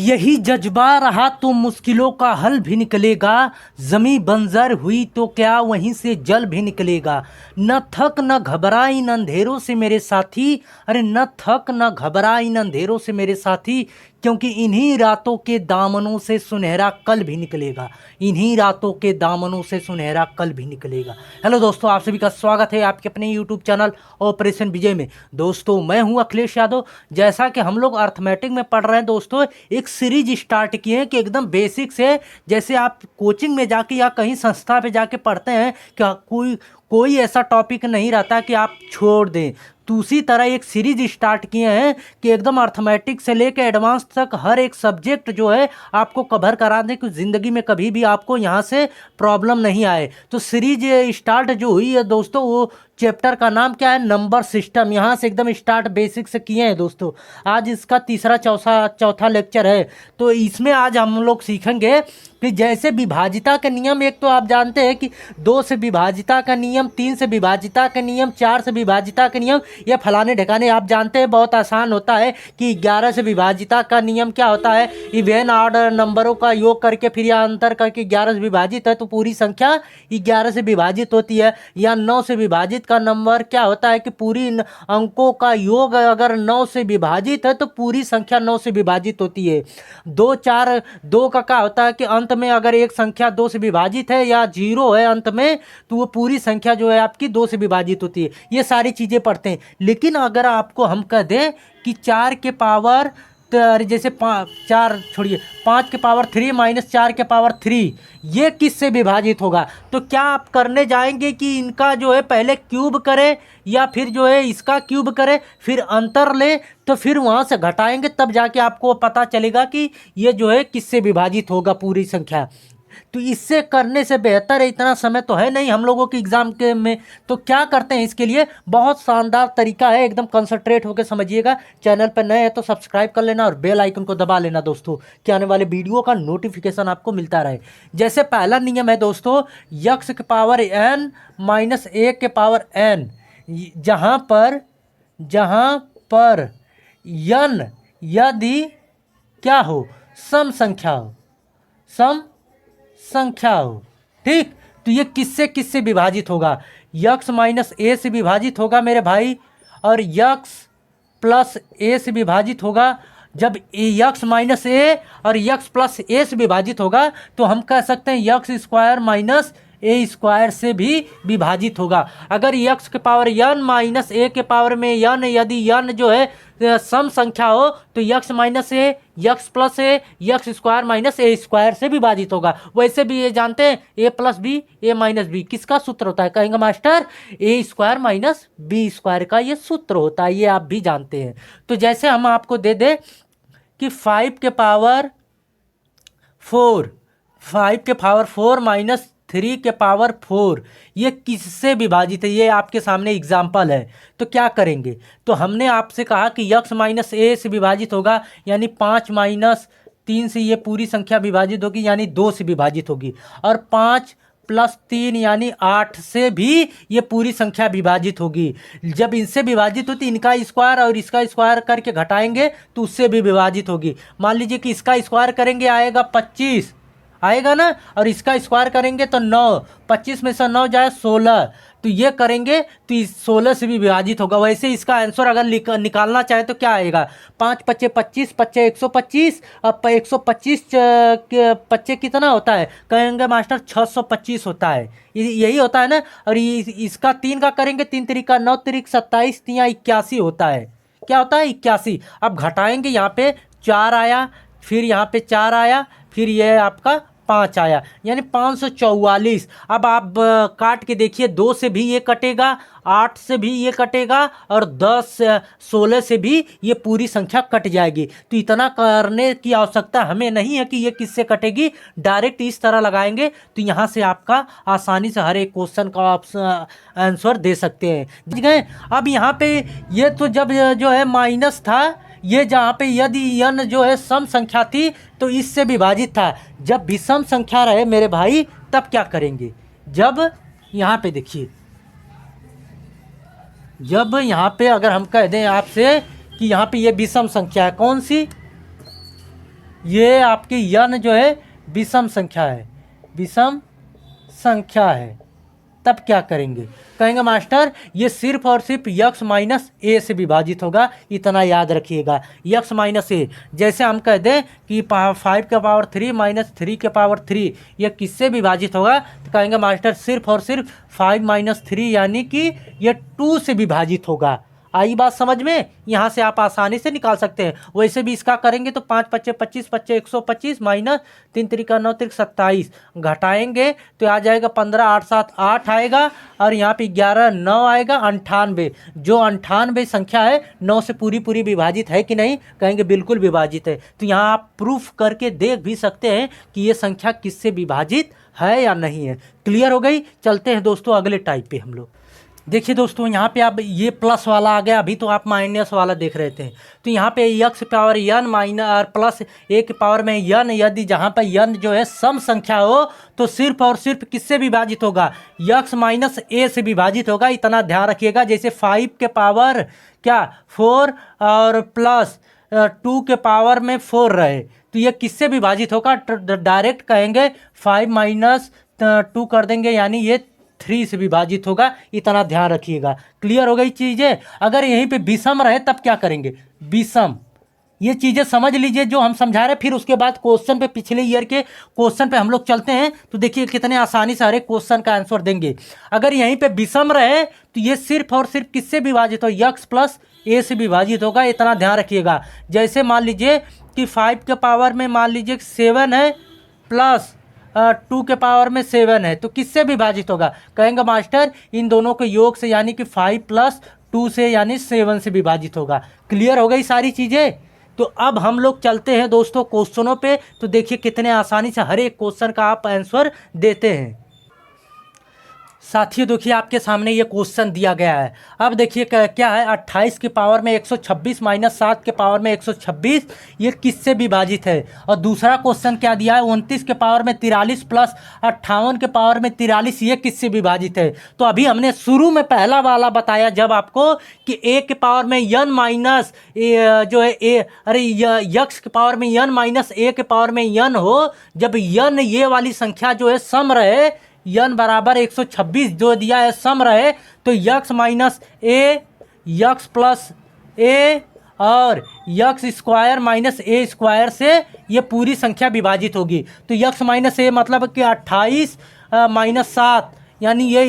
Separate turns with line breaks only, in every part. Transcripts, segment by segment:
यही जज्बा रहा तो मुश्किलों का हल भी निकलेगा। ज़मीं बंजर हुई तो क्या वहीं से जल भी निकलेगा। न थक न घबरा इन अंधेरों से मेरे साथी, अरे न थक न घबरा इन अंधेरों से मेरे साथी, क्योंकि इन्हीं रातों के दामनों से सुनहरा कल भी निकलेगा। इन्हीं रातों के दामनों से सुनहरा कल भी निकलेगा। हेलो दोस्तों, आप सभी का स्वागत है आपके अपने यूट्यूब चैनल ऑपरेशन विजय में। दोस्तों मैं हूं अखिलेश यादव। जैसा कि हम लोग अर्थमेटिक में पढ़ रहे हैं दोस्तों, एक सीरीज स्टार्ट किए हैं कि एकदम बेसिक से, जैसे आप कोचिंग में जाके या कहीं संस्था पे जाके पढ़ते हैं क्या, कोई ऐसा टॉपिक नहीं रहता कि आप छोड़ दें। तो उसी तरह एक सीरीज स्टार्ट किए हैं कि एकदम अर्थमेटिक से लेकर एडवांस तक हर एक सब्जेक्ट जो है आपको कवर करा दें कि ज़िंदगी में कभी भी आपको यहाँ से प्रॉब्लम नहीं आए। तो सीरीज स्टार्ट जो हुई है दोस्तों, वो चैप्टर का नाम क्या है, नंबर सिस्टम। यहाँ से एकदम स्टार्ट बेसिक से किए हैं दोस्तों। आज इसका तीसरा चौथा लेक्चर है। तो इसमें आज हम लोग सीखेंगे कि जैसे विभाजिता के नियम, एक तो आप जानते हैं कि 2 से विभाजिता का नियम, 3 से विभाजिता का नियम, 4 से विभाजिता का नियम, ये फलाने ढिकाने आप जानते हैं। बहुत आसान होता है कि 11 से विभाजिता का नियम क्या होता है, इवेन ऑर्डर नंबरों का योग करके फिर या अंतर करके 11 से विभाजित है तो पूरी संख्या 11 से विभाजित होती है। या 9 से विभाजित का नंबर क्या होता है कि पूरी अंकों का योग अगर 9 से विभाजित है तो पूरी संख्या 9 से विभाजित होती है। 2 का क्या होता है कि अंत में अगर एक संख्या 2 से विभाजित है या 0 है अंत में, तो वो पूरी संख्या जो है आपकी 2 से विभाजित होती है। ये सारी चीज़ें पढ़ते हैं। लेकिन अगर आपको हम कह दें कि 4 के पावर, जैसे 4 छोड़िए, 5 के पावर 3 माइनस 4 के पावर 3, ये किससे विभाजित होगा, तो क्या आप करने जाएंगे कि इनका जो है पहले क्यूब करें या फिर जो है इसका क्यूब करें, फिर अंतर ले, तो फिर वहाँ से घटाएंगे, तब जाके आपको पता चलेगा कि ये जो है किससे विभाजित होगा पूरी संख्या। तो इससे करने से बेहतर है, इतना समय तो है नहीं हम लोगों के एग्ज़ाम के में, तो क्या करते हैं इसके लिए बहुत शानदार तरीका है, एकदम कंसंट्रेट होकर समझिएगा। चैनल पर नए हैं तो सब्सक्राइब कर लेना और बेल आइकन को दबा लेना दोस्तों, कि आने वाले वीडियो का नोटिफिकेशन आपको मिलता रहे। जैसे पहला नियम है दोस्तों, यक्स के पावर n माइनस 1 के पावर n, जहाँ पर n यदि क्या हो, सम संख्या हो, ठीक, तो ये किससे किससे विभाजित होगा, यक्स माइनस ए से विभाजित होगा मेरे भाई, और यक्स प्लस ए से विभाजित होगा। जब यक्स माइनस ए और यक्स प्लस ए से विभाजित होगा तो हम कह सकते हैं यक्स स्क्वायर माइनस ए स्क्वायर से भी विभाजित होगा। अगर यक्स के पावर n माइनस ए के पावर में n, यदि n जो है सम संख्या हो तो यक्स माइनस ए, यक्स प्लस ए, यक्स स्क्वायर माइनस ए स्क्वायर से विभाजित होगा। वैसे भी ये जानते हैं ए प्लस बी, ए माइनस बी किसका सूत्र होता है, कहेंगे मास्टर ए स्क्वायर माइनस बी स्क्वायर का ये सूत्र होता है, ये आप भी जानते हैं। तो जैसे हम आपको दे दें कि 5 के पावर 4 माइनस 3 के पावर 4, ये किससे विभाजित है, ये आपके सामने एग्जाम्पल है। तो क्या करेंगे, तो हमने आपसे कहा कि यक्स माइनस ए से विभाजित होगा, यानी 5 माइनस 3 से ये पूरी संख्या विभाजित होगी, यानी 2 से विभाजित होगी, और 5 प्लस 3 यानी 8 से भी ये पूरी संख्या विभाजित होगी। जब इनसे विभाजित होती, इनका स्क्वायर और इसका स्क्वायर करके घटाएंगे तो उससे भी विभाजित होगी। मान लीजिए कि इसका स्क्वायर करेंगे आएगा 25 आएगा ना, और इसका स्क्वायर करेंगे तो 9, 25 में से 9 जाए 16, तो ये करेंगे तो इस 16 से भी विभाजित होगा। वैसे इसका आंसर अगर निकालना चाहे तो क्या आएगा, 5 पच्चे 25, पच्चे 125, अब 125 पच्चे कितना होता है, कहेंगे मास्टर 625 होता है, यही होता है ना। और इसका 3 का करेंगे, 3 तरीका 9 तरीक 27, 3 81 होता है, क्या होता है 81। अब घटाएंगे, यहाँ पे 4 आया, फिर यहाँ पे 4 आया, फिर ये आपका 5 आया, यानी 544। अब आप काट के देखिए, 2 से भी ये कटेगा, 8 से भी ये कटेगा, और 16 से भी ये पूरी संख्या कट जाएगी। तो इतना करने की आवश्यकता हमें नहीं है कि ये किससे कटेगी, डायरेक्ट इस तरह लगाएंगे तो यहाँ से आपका आसानी से हर एक क्वेश्चन का आप आंसर दे सकते हैं। ठीक है, अब यहाँ पे ये तो जब जो है माइनस था, ये जहाँ पे यदि n जो है सम संख्या थी तो इससे विभाजित था। जब विषम संख्या रहे मेरे भाई तब क्या करेंगे, जब यहाँ पे देखिए, जब यहाँ पे अगर हम कह दें आपसे कि यहाँ पे ये विषम संख्या है, कौन सी, ये आपकी यन जो है विषम संख्या है, विषम संख्या है, तब क्या करेंगे? कहेंगे मास्टर ये सिर्फ और सिर्फ यक्स माइनस ए से विभाजित होगा, इतना याद रखिएगा, यक्स माइनस ए। जैसे हम कह दें कि 5 के पावर 3 माइनस 3 के पावर 3 ये किससे विभाजित होगा? तो कहेंगे मास्टर सिर्फ और सिर्फ 5 माइनस 3 यानी कि ये 2 से विभाजित होगा। आई बात समझ में? यहाँ से आप आसानी से निकाल सकते हैं। वैसे भी इसका करेंगे तो 5 पच्चे 25 पच्चे 125 माइनस 3 त्रिका 9 त्रिक 27 घटाएंगे तो आ जाएगा 15 8 7 8 आएगा और यहाँ पे 11 9 आएगा 98। जो 98 संख्या है 9 से पूरी पूरी विभाजित है कि नहीं? कहेंगे बिल्कुल विभाजित है। तो यहाँ आप प्रूफ करके देख भी सकते हैं कि ये संख्या किससे विभाजित है या नहीं है। क्लियर हो गई? चलते हैं दोस्तों अगले टाइप पे हम लोग। देखिए दोस्तों यहाँ पे आप ये प्लस वाला आ गया, अभी तो आप माइनस वाला देख रहे थे। तो यहाँ पे X power N minus plus A के पावर में यन, यदि जहाँ पर यन जो है सम संख्या हो तो सिर्फ और सिर्फ किससे विभाजित होगा? यक्स माइनस ए से विभाजित होगा, इतना ध्यान रखिएगा। जैसे 5 के पावर क्या 4 और प्लस 2 के पावर में 4 रहे तो ये किससे विभाजित होगा? डायरेक्ट कहेंगे 5 माइनस 2 कर देंगे यानी ये 3 से विभाजित होगा, इतना ध्यान रखिएगा। क्लियर हो गई चीज़ें? अगर यहीं पे विषम रहे तब क्या करेंगे? विषम, ये चीज़ें समझ लीजिए जो हम समझा रहे हैं। फिर उसके बाद क्वेश्चन पे, पिछले ईयर के क्वेश्चन पे हम लोग चलते हैं तो देखिए कितने आसानी से हर एक क्वेश्चन का आंसर देंगे। अगर यहीं पे विषम रहे तो ये सिर्फ और सिर्फ किससे विभाजित हो? यक्स प्लस ए से विभाजित होगा, इतना ध्यान रखिएगा। जैसे मान लीजिए कि 5 के पावर में मान लीजिए 7 है प्लस 2 के पावर में 7 है तो किससे विभाजित होगा? कहेंगे मास्टर इन दोनों के योग से यानी कि 5 प्लस 2 से यानी 7 से विभाजित होगा। क्लियर हो गई सारी चीज़ें? तो अब हम लोग चलते हैं दोस्तों क्वेश्चनों पे। तो देखिए कितने आसानी से हर एक क्वेश्चन का आप आंसर देते हैं। साथियों देखिए आपके सामने ये क्वेश्चन दिया गया है। अब देखिए क्या है, 28 के पावर में 126 माइनस 7 के पावर में 126 ये किससे विभाजित है? और दूसरा क्वेश्चन क्या दिया है, 29 के पावर में 43 प्लस 58 के पावर में 43 ये किससे विभाजित है? तो अभी हमने शुरू में पहला वाला बताया जब आपको कि ए के पावर में यन माइनस जो है ए, अरे यक्स के पावर में यन माइनस ए के पावर में यन हो, जब यन ये वाली संख्या जो है सम रहे, यन बराबर 126 जो दिया है सम रहे, तो यक्स माइनस ए, यक्स प्लस ए और यक्स स्क्वायर माइनस ए स्क्वायर से ये पूरी संख्या विभाजित होगी। तो यक्स माइनस ए मतलब कि 28 माइनस 7 यानी ये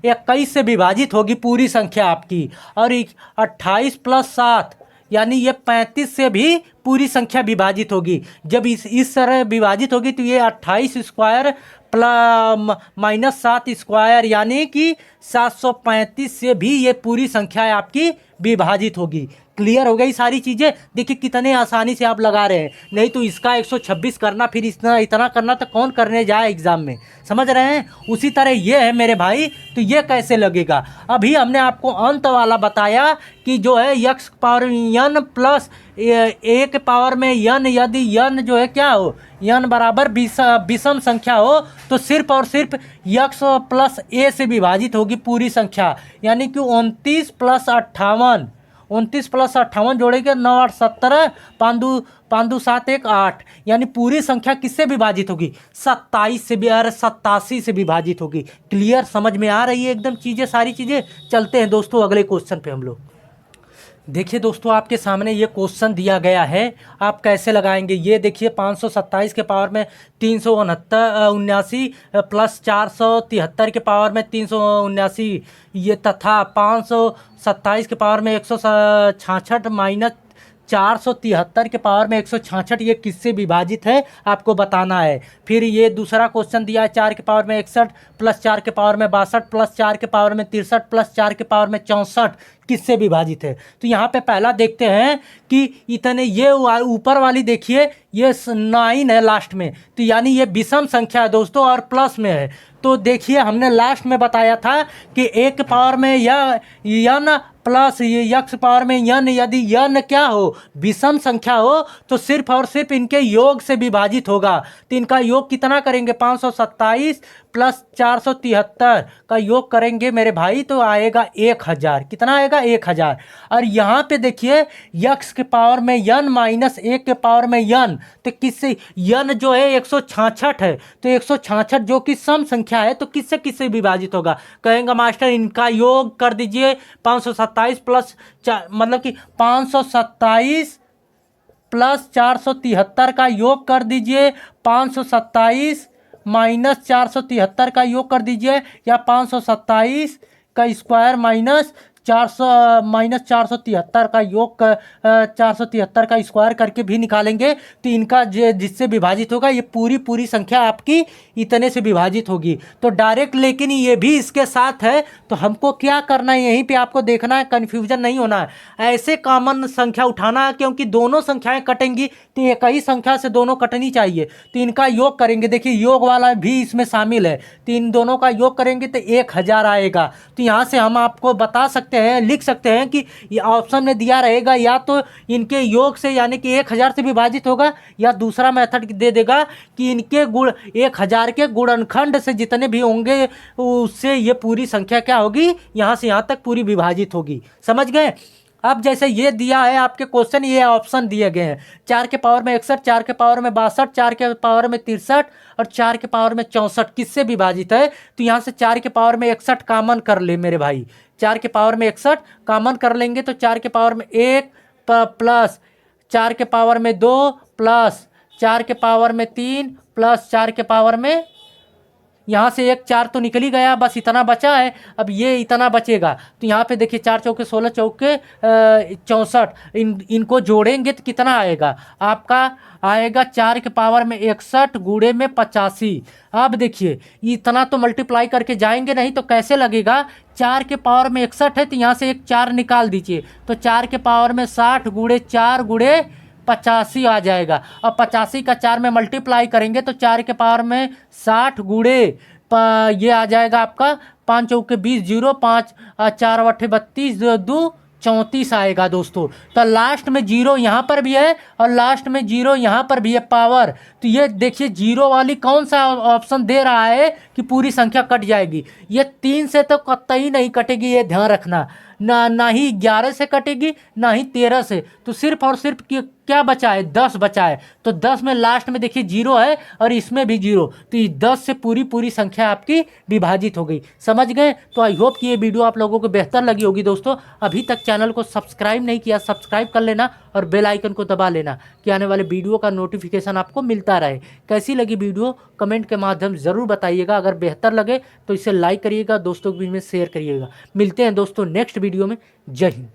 21 से विभाजित होगी पूरी संख्या आपकी। और 28 प्लस 7 यानी ये 35 से भी पूरी संख्या विभाजित होगी। जब इस तरह विभाजित होगी तो ये 28 स्क्वायर माइनस 7 स्क्वायर यानी कि 735 से भी ये पूरी संख्या आपकी विभाजित होगी। क्लियर हो गई सारी चीज़ें? देखिए कितने आसानी से आप लगा रहे हैं। नहीं तो इसका 126 करना फिर इतना करना तो कौन करने जाए एग्ज़ाम में, समझ रहे हैं? उसी तरह ये है मेरे भाई, तो ये कैसे लगेगा? अभी हमने आपको अंत वाला बताया कि जो है x power N plus A के पावर में यन, यदि यन जो है क्या हो, यन बराबर विषम संख्या हो तो सिर्फ और सिर्फ यक्स प्लस ए से विभाजित होगी पूरी संख्या। यानी कि 29 प्लस 58, 29 प्लस 58 जोड़ेंगे 9 8 17 5 7 1 8 यानी पूरी संख्या किससे विभाजित होगी? 27 से भी, अरे 87 से विभाजित होगी। क्लियर, समझ में आ रही है एकदम चीज़ें, सारी चीज़ें? चलते हैं दोस्तों अगले क्वेश्चन पे हम लोग। देखिए दोस्तों आपके सामने ये क्वेश्चन दिया गया है, आप कैसे लगाएंगे? ये देखिए 527 के पावर में 379 प्लस 473 के पावर में 379 ये तथा 527 के पावर में 166 माइनस 473 के पावर में 166 ये किससे विभाजित है आपको बताना है। फिर ये दूसरा क्वेश्चन दिया है 4 के पावर में 61 प्लस 4 के पावर में 62 प्लस 4 के पावर में 63 प्लस 4 के पावर में 64 किससे विभाजित है? तो यहाँ पे पहला देखते हैं कि इतने ये ऊपर वाली देखिए ये 9 है लास्ट में, तो यानी ये विषम संख्या है दोस्तों और प्लस में है। तो देखिए हमने लास्ट में बताया था कि एक के पावर में यन प्लस ये यक्स पावर में यन, यदि यन क्या हो, विषम संख्या हो तो सिर्फ और सिर्फ इनके योग से विभाजित होगा। तो इनका योग कितना करेंगे? 527 प्लस 473 का योग करेंगे मेरे भाई तो आएगा 1000। कितना आएगा? 1000। और यहाँ पे देखिए यक्स के पावर में यन माइनस 1 के पावर में यन, तो किससे यन जो है 166 है, तो 166 जो कि सम संख्या है तो किससे किससे विभाजित होगा? कहेंगे मास्टर इनका योग कर दीजिए 527 प्लस मतलब कि 527 प्लस 473 का योग कर दीजिए, 527 माइनस 473 का योग कर दीजिए, या 527 का स्क्वायर माइनस 473 का योग कर 473 का स्क्वायर करके भी निकालेंगे तो इनका जिससे विभाजित होगा ये पूरी संख्या आपकी इतने से विभाजित होगी। तो डायरेक्ट, लेकिन ये भी इसके साथ है तो हमको क्या करना है, यहीं पे आपको देखना है, कन्फ्यूजन नहीं होना है। ऐसे कॉमन संख्या उठाना है क्योंकि दोनों संख्याएं कटेंगी तो एक ही संख्या से दोनों कटनी चाहिए, तो इनका योग करेंगे। देखिए योग वाला भी इसमें शामिल है, तो इन दोनों का योग करेंगे तो 1000 आएगा। तो यहाँ से हम आपको बता सकते हैं, लिख सकते हैं कि ये ऑप्शन में दिया रहेगा या तो इनके योग से यानी कि 1000 से विभाजित होगा, या दूसरा मेथड दे देगा कि इनके गुण 1000 के गुणनखंड से जितने भी होंगे उससे ये पूरी संख्या क्या होगी, यहाँ से यहाँ तक पूरी विभाजित होगी। समझ गए? अब जैसे ये दिया है आपके क्वेश्चन, ये ऑप्शन दिए गए हैं 4 के पावर में 61, 4 के पावर में 62, 4 के पावर में 63 और 4 के पावर में 64 किससे विभाजित है? तो यहाँ से 4 के पावर में 61 कॉमन कर ले मेरे भाई, 4 के पावर में 61 कॉमन कर लेंगे तो 4 के पावर में 1 प्लस 4 के पावर में 2 प्लस 4 के पावर में 3 प्लस 4 के पावर में, यहाँ से एक 4 तो निकल ही गया, बस इतना बचा है। अब ये इतना बचेगा तो यहाँ पे देखिए 4 चौके 16, चौके 64, इनको जोड़ेंगे तो कितना आएगा? आपका आएगा 4 के पावर में 61 गुणे में 85। अब देखिए इतना तो मल्टीप्लाई करके जाएंगे नहीं तो कैसे लगेगा? 4 के पावर में 61 है तो यहाँ से एक 4 निकाल दीजिए, तो 4 के पावर में 60 गुणे 4 गुणे 85 आ जाएगा। अब 85 का 4 में मल्टीप्लाई करेंगे तो 4 के पावर में 60 गुणे ये आ जाएगा आपका 5 चौके 20, 0 5 4 8 32, 2 34 आएगा दोस्तों। तो लास्ट में जीरो यहाँ पर भी है और लास्ट में जीरो यहाँ पर भी है पावर। तो ये देखिए जीरो वाली कौन सा ऑप्शन दे रहा है कि पूरी संख्या कट जाएगी? ये 3 से तो कतई नहीं कटेगी, ये ध्यान रखना। ना ही 11 से कटेगी ना ही 13 से, तो सिर्फ और सिर्फ क्या बचा है? 10 बचा है। तो 10 में लास्ट में देखिए जीरो है और इसमें भी जीरो, तो ये 10 से पूरी संख्या आपकी विभाजित हो गई। समझ गए? तो आई होप कि ये वीडियो आप लोगों को बेहतर लगी होगी दोस्तों। अभी तक चैनल को सब्सक्राइब नहीं किया, सब्सक्राइब कर लेना और बेल आइकन को दबा लेना कि आने वाले वीडियो का नोटिफिकेशन आपको मिलता रहे। कैसी लगी वीडियो कमेंट के माध्यम से ज़रूर बताइएगा। अगर बेहतर लगे तो इसे लाइक करिएगा, दोस्तों के बीच में शेयर करिएगा। मिलते हैं दोस्तों नेक्स्ट वीडियो में। जय हिंद।